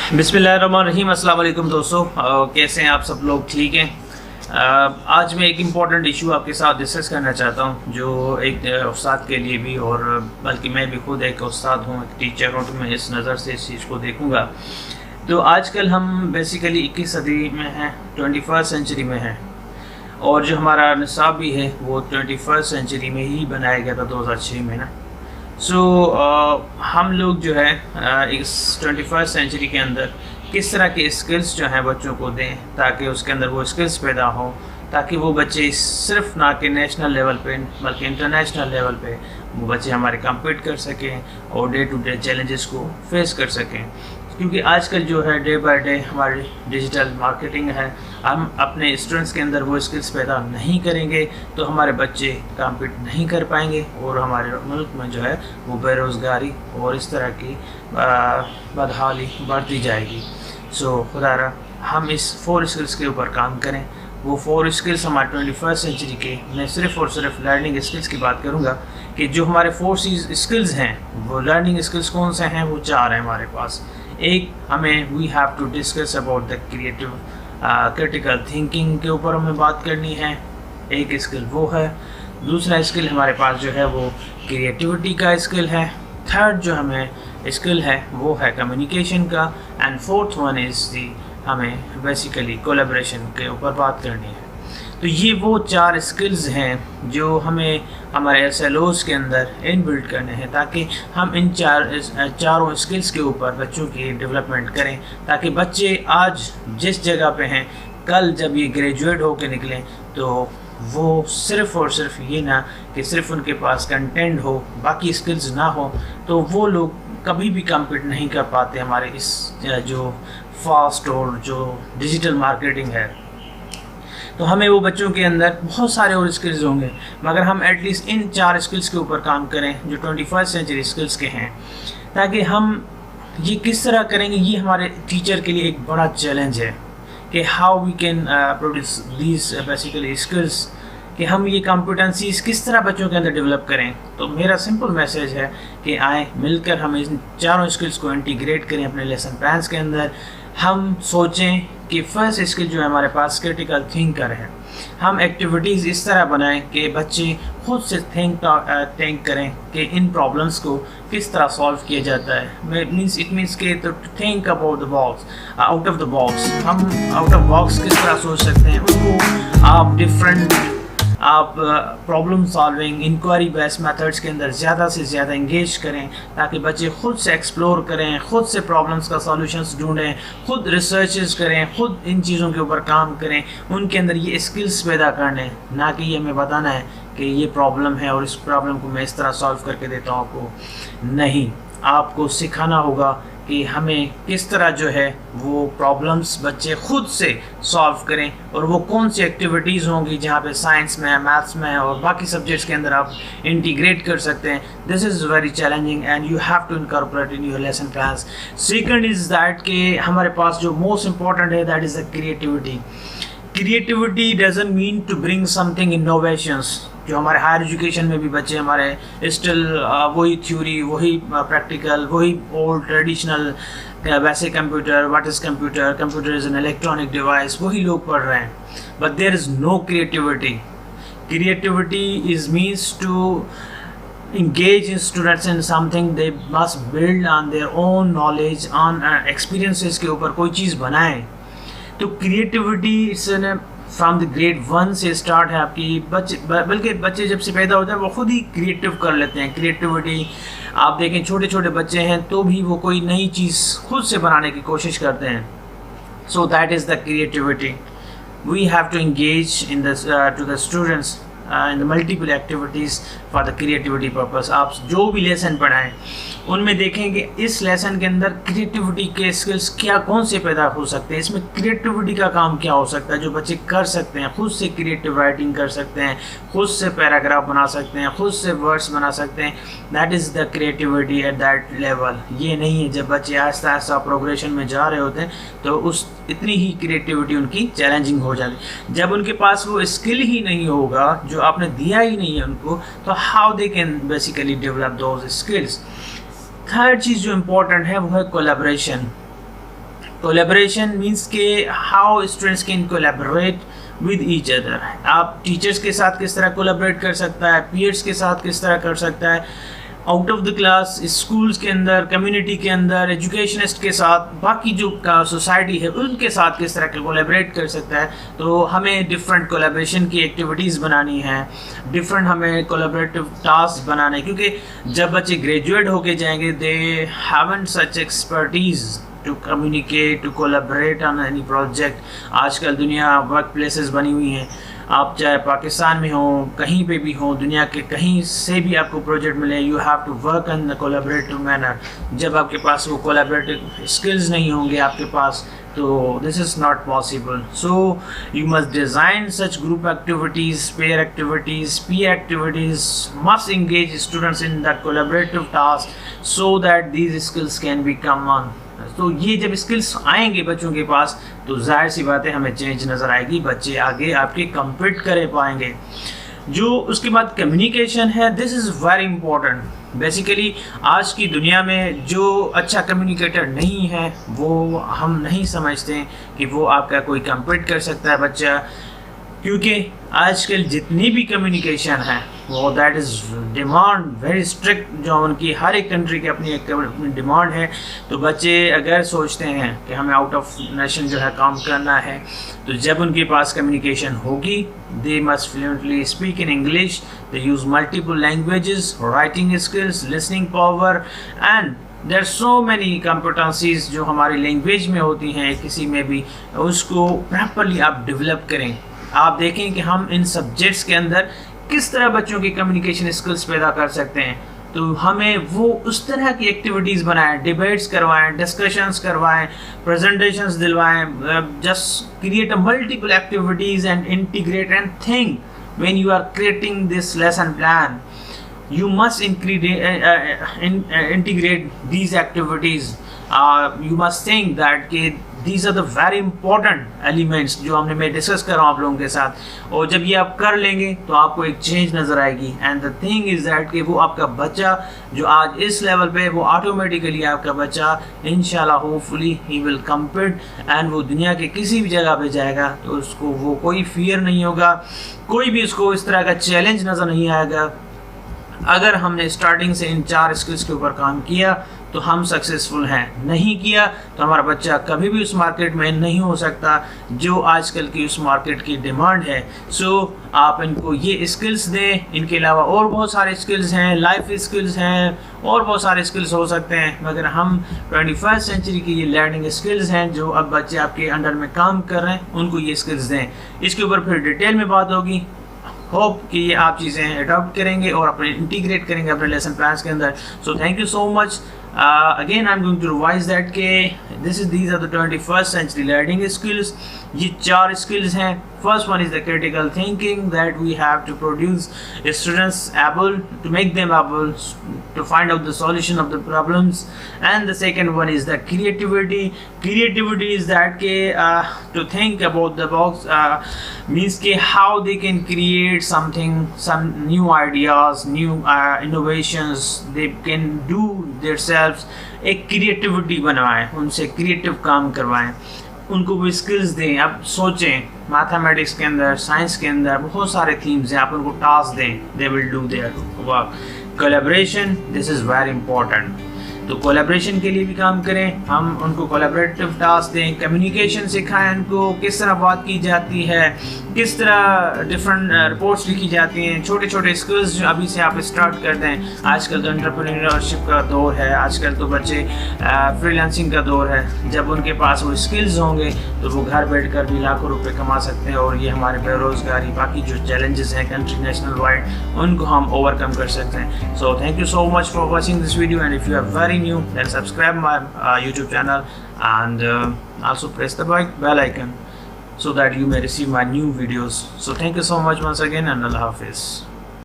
बिस्मिल्लाहिर्रहमानिर्रहीम। अस्सलाम वालेकुम दोस्तों, कैसे हैं आप सब लोग? ठीक हैं। आज मैं एक इम्पॉर्टेंट इशू आपके साथ डिस्कस करना चाहता हूं, जो एक उस्ताद के लिए भी, और बल्कि मैं भी खुद एक उस्ताद हूं, एक टीचर हूं, तो मैं इस नज़र से इस चीज़ को देखूंगा। तो आजकल हम बेसिकली 21 सदी में हैं, 21st सेंचुरी में हैं, और जो हमारा निसाब भी है वो 21st सेंचुरी में ही बनाया गया था 2006 में ना। हम लोग जो है इस 21st सेंचुरी के अंदर किस तरह के स्किल्स जो हैं बच्चों को दें, ताकि उसके अंदर वो स्किल्स पैदा हो, ताकि वो बच्चे सिर्फ ना कि नेशनल लेवल पे बल्कि इंटरनेशनल लेवल पे वो बच्चे हमारे कम्पीट कर सकें और डे टू डे चैलेंजेस को फेस कर सकें। क्योंकि आजकल जो है डे बाय डे हमारी डिजिटल मार्केटिंग है, हम अपने स्टूडेंट्स के अंदर वो स्किल्स पैदा नहीं करेंगे तो हमारे बच्चे कम्पीट नहीं कर पाएंगे, और हमारे मुल्क में जो है वो बेरोज़गारी और इस तरह की बदहाली बढ़ती जाएगी। खुदारा हम इस 4 स्किल्स के ऊपर काम करें। वो 4 स्किल्स हमारे 21st सेंचुरी के, मैं सिर्फ़ और सिर्फ लर्निंग स्किल्स की बात करूँगा कि जो हमारे 4 स्किल्स हैं, वो लर्निंग स्किल्स कौन से हैं? वो 4 हैं हमारे पास। एक, हमें we have to discuss about the critical thinking के ऊपर हमें बात करनी है, एक स्किल वो है। दूसरा स्किल हमारे पास जो है वो क्रिएटिविटी का स्किल है। थर्ड जो हमें स्किल है वो है कम्युनिकेशन का, and fourth one is the हमें बेसिकली कोलैबोरेशन के ऊपर बात करनी है। तो ये वो 4 स्किल्स हैं जो हमें हमारे SLOs के अंदर इनबिल्ट करने हैं, ताकि हम इन चारों स्किल्स के ऊपर बच्चों की डेवलपमेंट करें, ताकि बच्चे आज जिस जगह पे हैं, कल जब ये ग्रेजुएट होकर निकलें तो वो सिर्फ़ और सिर्फ ये ना कि सिर्फ उनके पास कंटेंट हो, बाकी स्किल्स ना हो, तो वो लोग कभी भी कम्पीट नहीं कर पाते हमारे इस जो फास्ट और जो डिजिटल मार्केटिंग है। तो हमें वो बच्चों के अंदर बहुत सारे और स्किल्स होंगे, मगर हम एटलीस्ट इन 4 स्किल्स के ऊपर काम करें जो 21st सेंचुरी स्किल्स के हैं, ताकि हम ये किस तरह करेंगे, ये हमारे टीचर के लिए एक बड़ा चैलेंज है कि how we can produce these basically skills, कि हम ये कॉम्पिटेंसीज किस तरह बच्चों के अंदर डेवलप करें। तो मेरा सिंपल मैसेज है कि आए मिलकर हम इन 4 स्किल्स को इंटीग्रेट करें अपने लेसन प्लान्स के अंदर। हम सोचें कि फर्स्ट स्किल जो है हमारे पास क्रिटिकल थिंकर है, हम एक्टिविटीज़ इस तरह बनाएं कि बच्चे खुद से थिंक करें कि इन प्रॉब्लम्स को किस तरह सॉल्व किया जाता है। इट मीन्स के तो think about the box, out of the box. हम आउट ऑफ बॉक्स किस तरह सोच सकते हैं, उनको आप problem solving inquiry based methods के अंदर ज़्यादा से ज़्यादा इंगेज करें, ताकि बच्चे खुद से एक्सप्लोर करें, खुद से प्रॉब्लम्स का सॉल्यूशंस ढूंढें, खुद रिसर्चेस करें, खुद इन चीज़ों के ऊपर काम करें, उनके अंदर ये स्किल्स पैदा करने, ना कि ये हमें बताना है कि ये प्रॉब्लम है और इस प्रॉब्लम को मैं इस तरह सॉल्व करके देता हूँ आपको। नहीं, आपको सिखाना होगा कि हमें किस तरह जो है वो प्रॉब्लम्स बच्चे खुद से सॉल्व करें, और वो कौन सी एक्टिविटीज़ होंगी जहाँ पे साइंस में, मैथ्स में और बाकी सब्जेक्ट्स के अंदर आप इंटीग्रेट कर सकते हैं। This is very challenging and you have to incorporate in your lesson plans. Second is that कि हमारे पास जो मोस्ट इम्पॉर्टेंट है that is the creativity. Creativity doesn't mean to bring something innovations. जो हमारे हायर एजुकेशन में भी बच्चे हमारे स्टिल वही थ्योरी, वही प्रैक्टिकल, वही ओल्ड ट्रेडिशनल, वैसे computer, what is computer, computer is an electronic device, वही लोग पढ़ रहे हैं, but there is no creativity. Creativity is means to engage in students in something, they must build on their own knowledge, on experiences के ऊपर कोई चीज़ बनाएं। तो क्रिएटिविटी फ्रॉम द ग्रेड 1 से स्टार्ट है आपकी। बल्कि बच्चे जब से पैदा होते हैं वो खुद ही क्रिएटिव कर लेते हैं। क्रिएटिविटी आप देखें, छोटे छोटे बच्चे हैं तो भी वो कोई नई चीज़ खुद से बनाने की कोशिश करते हैं। So that is the creativity. We have to engage in to the students in the multiple activities for the creativity purpose. आप जो भी लेसन पढ़ाएं उनमें देखें कि इस लेसन के अंदर क्रिएटिविटी के स्किल्स क्या कौन से पैदा हो सकते हैं, इसमें क्रिएटिविटी का काम क्या हो सकता है जो बच्चे कर सकते हैं। खुद से क्रिएटिव राइटिंग कर सकते हैं, खुद से पैराग्राफ बना सकते हैं, खुद से वर्ड्स बना सकते हैं। That is the creativity at that level. ये नहीं है जब बच्चे आहिस्ता आहिस्ता प्रोग्रेशन में जा रहे होते हैं तो उस इतनी ही क्रिएटिविटी उनकी चैलेंजिंग हो जाती। जब उनके पास वो स्किल ही नहीं होगा जो आपने दिया ही नहीं है उनको, तो how they can basically develop those skills. Third चीज़ जो इम्पोर्टेंट है वो है कोलैबोरेशन। कोलेबरेशन मीन्स के how students can collaborate with each other. आप टीचर्स के साथ किस तरह कोलेबरेट कर सकता है, पीयर्स के साथ किस तरह कर सकता है, out of the class, schools के अंदर, कम्युनिटी के अंदर, एजुकेशनिस्ट के साथ, बाकी जो सोसाइटी है उनके साथ किस तरह के कोलैबोरेट कर सकता है. तो हमें डिफरेंट कोलैबोरेशन की एक्टिविटीज़ बनानी है, डिफरेंट हमें कोलैबोरेटिव टास्क बनाने हैं, क्योंकि जब बच्चे ग्रेजुएट होके जाएंगे they haven't such expertise to communicate, to collaborate on any project. आजकल दुनिया वर्क प्लेसेस बनी हुई हैं, आप चाहे पाकिस्तान में हो, कहीं पे भी हो, दुनिया के कहीं से भी आपको प्रोजेक्ट मिले, you have to work in the collaborative manner. जब आपके पास वो कोलैबोरेटिव स्किल्स नहीं होंगे आपके पास, तो this is not possible. So you must design such group activities, pair activities, peer activities, must engage students in the collaborative task so that these skills can be come on. तो ये जब skills आएंगे बच्चों के पास तो जाहिर सी बात है हमें चेंज नज़र आएगी, बच्चे आगे आपके कम्पीट कर पाएंगे. जो उसके बाद कम्युनिकेशन है, this is very important. Basically आज की दुनिया में जो अच्छा कम्युनिकेटर नहीं है वो हम नहीं समझते कि वो आपका कोई कम्पीट कर सकता है बच्चा, क्योंकि आजकल जितनी भी कम्युनिकेशन है वो that is demand very strict, जो उनकी हर एक कंट्री की अपनी एक डिमांड है. तो बच्चे अगर सोचते हैं कि हमें आउट ऑफ नेशन जो है काम करना है, तो जब उनके पास कम्युनिकेशन होगी, they must fluently speak in English, they use multiple languages, writing skills, listening power, and there so many competencies जो हमारी लैंग्वेज में होती हैं, किसी में भी उसको प्रॉपरली आप डेवलप करें. आप देखें कि हम इन सब्जेक्ट्स के अंदर किस तरह बच्चों की कम्युनिकेशन स्किल्स पैदा कर सकते हैं. तो हमें वो उस तरह की एक्टिविटीज़ बनाएं, डिबेट्स करवाएं, डिस्कशंस करवाएं, प्रेजेंटेशंस दिलवाएं, just create a multiple activities and integrate and think when you are creating this lesson plan. You must integrate these activities. You must think that these are the very important elements जो हमने मैं discuss कर रहा हूँ आप लोगों के साथ. और जब ये आप कर लेंगे तो आपको एक चेंज नज़र आएगी. And the thing is that कि वो आपका बच्चा जो आज इस लेवल पे, वो ऑटोमेटिकली आपका बच्चा इंशाल्लाह hopefully he will compete, and वो दुनिया के किसी भी जगह पे जाएगा तो उसको वो कोई फियर नहीं होगा, कोई भी उसको इस तरह का चैलेंज नज़र नहीं आएगा. अगर हमने स्टार्टिंग से इन 4 स्किल्स के ऊपर काम किया तो हम सक्सेसफुल हैं, नहीं किया तो हमारा बच्चा कभी भी उस मार्केट में नहीं हो सकता जो आजकल की उस मार्केट की डिमांड है. सो आप इनको ये स्किल्स दें. इनके अलावा और बहुत सारे स्किल्स हैं, लाइफ स्किल्स हैं, और बहुत सारे स्किल्स हो सकते हैं, मगर हम 21st सेंचुरी की ये लर्निंग स्किल्स हैं जो अब बच्चे आपके अंडर में काम कर रहे हैं, उनको ये स्किल्स दें. इसके ऊपर फिर डिटेल में बात होगी. होप कि ये आप चीज़ें अडॉप्ट करेंगे और अपने इंटीग्रेट करेंगे अपने लेसन प्लान्स के अंदर. सो thank you so much. Again I'm going to revise that के these are the 21st century learning skills. ये 4 skills हैं. First one is the critical thinking, that we have to produce students able to make them able to find out the solution of the problems. And the second one is the creativity. Creativity is that के to think about the box, means के how they can create something, some new ideas, new innovations they can do themselves. एक creativity बनवाएं, उनसे creative काम करवाएं, उनको वो skills दें. अब सोचें मैथमेटिक्स के अंदर, साइंस के अंदर बहुत सारे थीम्स हैं, आप उनको टास्क दें, they will do their work. Collaboration, this is very important. तो कोलैबोरेशन के लिए भी काम करें, हम उनको कोलैबोरेटिव टास्क दें, कम्युनिकेशन सिखाएं, उनको किस तरह बात की जाती है, किस तरह डिफरेंट रिपोर्ट्स लिखी जाती हैं. छोटे छोटे स्किल्स जो अभी से आप स्टार्ट कर दें. आजकल तो एंटरप्रेन्योरशिप का दौर है, आजकल तो बच्चे फ्रीलांसिंग का दौर है. जब उनके पास वो स्किल्स होंगे तो वो घर बैठ कर भी लाखों रुपए कमा सकते हैं, और ये हमारे बेरोज़गारी, बाकी जो चैलेंजेस हैं कंट्री नेशनल वाइड, उनको हम ओवरकम कर सकते हैं. So thank you so much for watching this video, and if you are very new, then subscribe my YouTube channel, and also press the bell icon so that you may receive my new videos. So thank you so much once again, and Allah Hafiz.